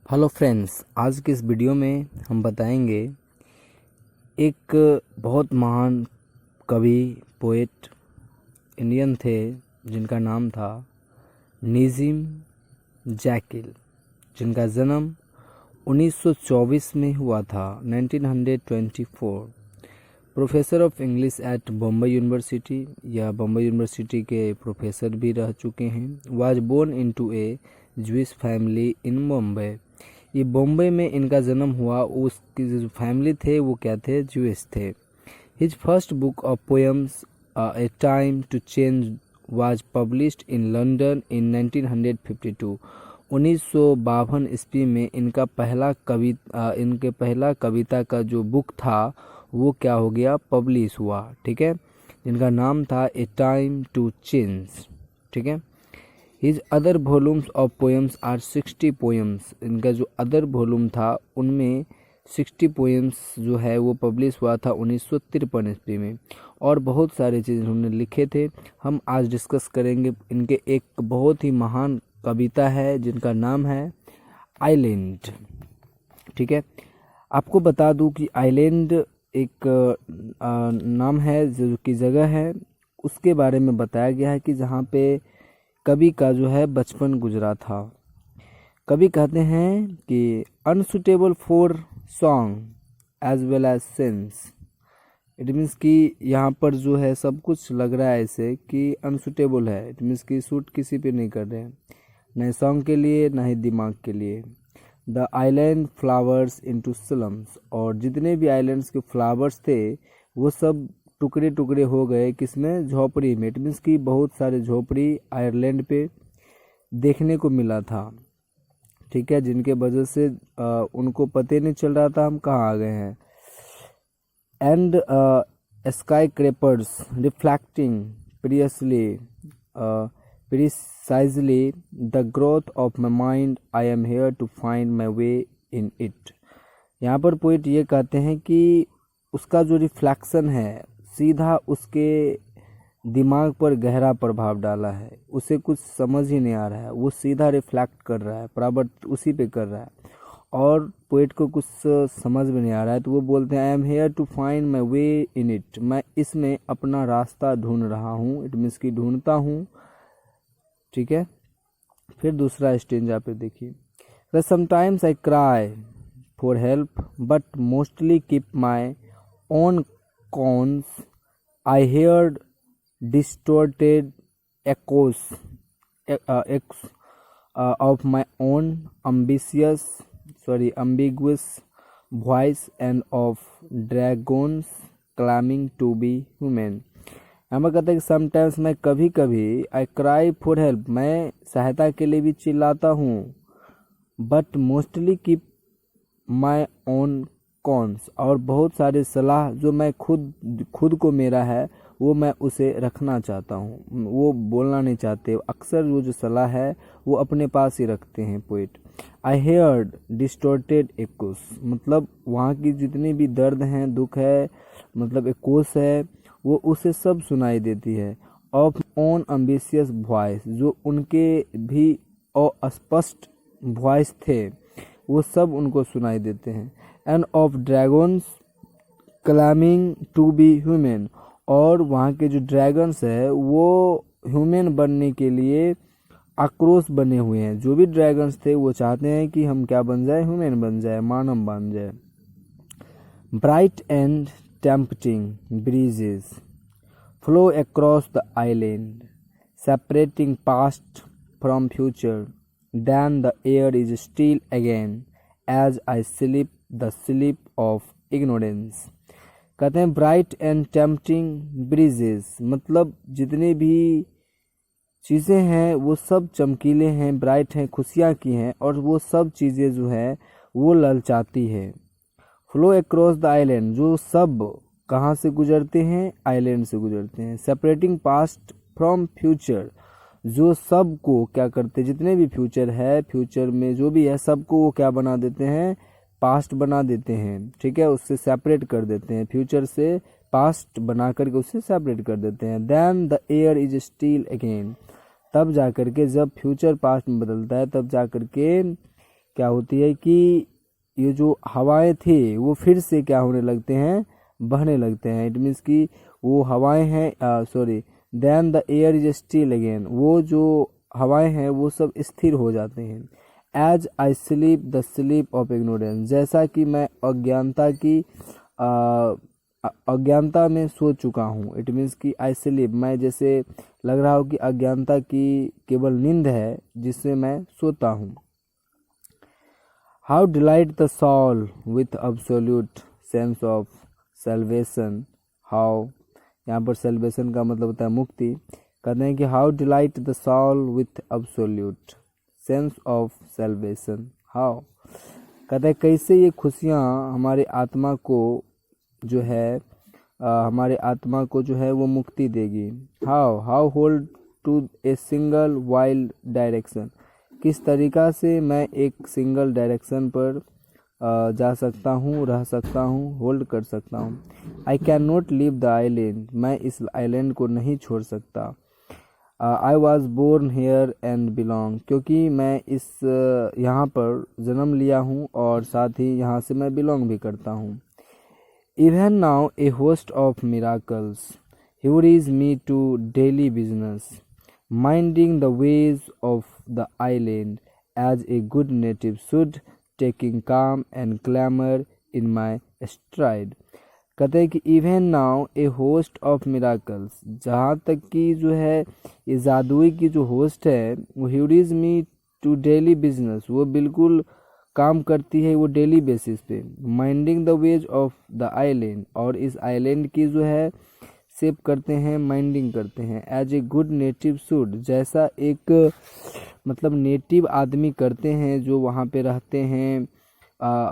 Hello friends, आज के इस वीडियो में हम बताएंगे एक बहुत महान कवि पोएट इंडियन थे जिनका नाम था नजीम जैकिल, जिनका जन्म 1924 में हुआ था 1924। Professor of English at Bombay University या बॉम्बे यूनिवर्सिटी के प्रोफेसर भी रह चुके हैं। Was born into a Jewish family in Bombay. ये बॉम्बे में इनका जन्म हुआ। उसकी जो फैमिली थे वो क्या थे, ज्यूइश थे। His first book of poems a time to change was published in London in 1952। 1952 ईस्वी में इनका पहला कविता का जो बुक था वो क्या हो गया, पब्लिश हुआ। ठीक है, जिनका नाम था ए टाइम टू चेंज। ठीक है, his other volumes of poems are 60 poems. इनका जो अदर वॉल्यूम था उनमें 60 पोएम्स जो है वो पब्लिश हुआ था 1953 ईस्वी में। और बहुत सारे चीज़ उन्होंने लिखे थे। हम आज डिस्कस करेंगे इनके एक बहुत ही महान कविता है जिनका नाम है आइलैंड। ठीक है, आपको बता दूं कि आइलैंड एक नाम है जो की जगह है, उसके बारे में बताया गया है कि जहाँ पे कवि का जो है बचपन गुजरा था। कवि कहते हैं कि unsuitable for song as well as sense. It means कि यहाँ पर जो है सब कुछ लग रहा है ऐसे कि अनसुटेबल है। इट मीन्स कि सूट किसी पे नहीं कर रहे हैं, न सॉन्ग के लिए न ही दिमाग के लिए। The island flowers into slums. और जितने भी आइलैंड्स के फ्लावर्स थे वो सब टुकड़े टुकड़े हो गए, किसमें, झोपड़ी में। इट मीन्स कि बहुत सारे झोपड़ी आयरलैंड पे देखने को मिला था। ठीक है, जिनके वजह से उनको पता नहीं चल रहा था हम कहाँ आ गए हैं। And skyscrapers reflecting precisely the growth of my mind, I am here to find my way in it. यहाँ पर पोइट ये कहते हैं कि उसका जो रिफ्लेक्शन है सीधा उसके दिमाग पर गहरा प्रभाव डाला है। उसे कुछ समझ ही नहीं आ रहा है, वो सीधा रिफ्लेक्ट कर रहा है, परावर्त उसी पे कर रहा है। और पोएट को कुछ समझ में नहीं आ रहा है तो वो बोलते हैं I am here to find my way in it. मैं इसमें अपना रास्ता ढूंढ रहा हूँ। इट मीन्स की ढूंढता हूँ। ठीक है, फिर दूसरा स्टेंजा पे देखिए। Sometimes I cry for help but mostly keep my own cons. I heard distorted echoes of my own ambiguous voice and of dragons claiming to be human. हमें कहते हैं कि समटाइम्स मैं कभी कभी आई क्राई फॉर हेल्प, मैं सहायता के लिए भी चिल्लाता हूँ, but mostly keep my own cons, और बहुत सारे सलाह जो मैं खुद को मेरा है वो मैं उसे रखना चाहता हूँ, वो बोलना नहीं चाहते। अक्सर वो जो सलाह है वो अपने पास ही रखते हैं पोइट। आई हेयर्ड डिस्टोर्टेड एकोस, मतलब वहाँ की जितनी भी दर्द हैं, दुख है, मतलब एकोस है, वो उसे सब सुनाई देती है। ऑफ ओन एम्बिशियस वॉइस, जो उनके भी अस्पष्ट वॉइस थे वो सब उनको सुनाई देते हैं। And of dragons climbing to be human, और वहाँ के जो ड्रैगन्स है वो ह्यूमन बनने के लिए आक्रोश बने हुए हैं। जो भी ड्रैगन्स थे वो चाहते हैं कि हम क्या बन जाए, ह्यूमन बन जाए, मानव बन जाए। Bright and tempting breezes flow across the island separating past from future, then the air is still again as I sleep the sleep of ignorance। कहते हैं ब्राइट एंड टेम्पटिंग ब्रीजेस, मतलब जितने भी चीज़ें हैं वो सब चमकीले हैं, ब्राइट हैं, खुशियाँ की हैं, और वो सब चीज़ें जो है वो ललचाती है। फ्लो अक्रॉस द आइलैंड, जो सब कहाँ से गुजरते हैं, आइलैंड से गुजरते हैं। सेपरेटिंग पास्ट फ्रॉम फ्यूचर, जो सब को क्या करते हैं, जितने भी फ्यूचर है, फ्यूचर में जो भी है सबको वो क्या बना देते हैं, पास्ट बना देते हैं। ठीक है, उससे सेपरेट कर देते हैं, फ्यूचर से पास्ट बना करके उससे सेपरेट कर देते हैं। Then the air is still again, तब जा करके जब फ्यूचर पास्ट में बदलता है तब जा करके क्या होती है कि ये जो हवाएं थे वो फिर से क्या होने लगते हैं, बहने लगते हैं। इट मीन्स कि वो हवाएं हैं sorry then the air is still again, वो जो हवाएं हैं वो सब स्थिर हो जाते हैं। As I sleep the sleep of ignorance, जैसा कि मैं अज्ञानता में सो चुका हूँ। इट मीन्स कि आई स्लीप, मैं जैसे लग रहा हो कि अज्ञानता की केवल नींद है जिससे मैं सोता हूँ। How delight the soul with absolute sense of salvation, how, यहाँ पर सेल्वेशन का मतलब होता है मुक्ति। कहते हैं कि how delight the soul with absolute sense of salvation, how, कहते हैं कैसे ये खुशियाँ हमारे आत्मा को जो है हमारे आत्मा को जो है वो मुक्ति देगी। How hold to a single wild direction, किस तरीक़ा से मैं एक सिंगल डायरेक्शन पर जा सकता हूँ, रह सकता हूँ, होल्ड कर सकता हूँ। I can not leave the island, मैं इस आइलैंड को नहीं छोड़ सकता। I was born here and belong, क्योंकि मैं इस यहाँ पर जन्म लिया हूँ और साथ ही यहाँ से मैं बिलोंग भी करता हूँ। Even now a host of miracles hurries me to daily business, minding the ways of the island as a good native should, taking calm and glamour in my stride. कहते हैं कि even now a host of miracles, जहाँ तक कि जो है ये जादुई की जो होस्ट है वो ह्यूरीज मी टू डेली बिजनेस, वो बिल्कुल काम करती है वो डेली बेसिस पे। Minding the ways of the island, और इस आइलैंड की जो है सेव करते हैं, माइंडिंग करते हैं। As a good native should, जैसा एक मतलब नेटिव आदमी करते हैं जो वहाँ पे रहते हैं,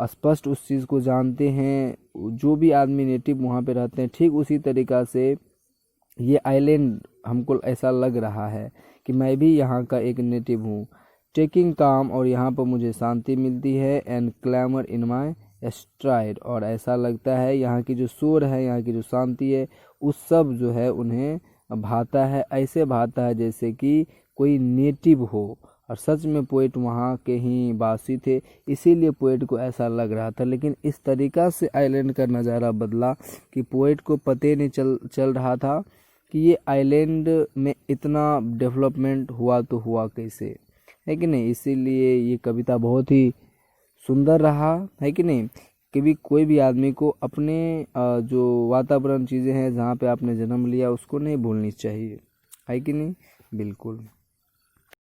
स्पष्ट उस चीज़ को जानते हैं, जो भी आदमी नेटिव वहाँ पे रहते हैं, ठीक उसी तरीक़ा से ये आइलैंड हमको ऐसा लग रहा है कि मैं भी यहाँ का एक नेटिव हूँ। टेकिंग काम, और यहाँ पर मुझे शांति मिलती है। And clamour in my STRIDE, और ऐसा लगता है यहाँ की जो शोर है, यहाँ की जो शांति है, उस सब जो है उन्हें भाता है, ऐसे भाता है जैसे कि कोई नेटिव हो। और सच में पोएट वहाँ के ही वासी थे, इसीलिए पोएट को ऐसा लग रहा था। लेकिन इस तरीक़ा से आइलैंड का नज़ारा बदला कि पोएट को पते नहीं चल रहा था कि ये आइलैंड में इतना डेवलपमेंट हुआ तो हुआ कैसे, है कि नहीं। इसीलिए ये कविता बहुत ही सुंदर रहा, है कि नहीं। कभी कोई भी आदमी को अपने जो वातावरण चीज़ें हैं, जहाँ पे आपने जन्म लिया, उसको नहीं भूलनी चाहिए, है कि नहीं। बिल्कुल।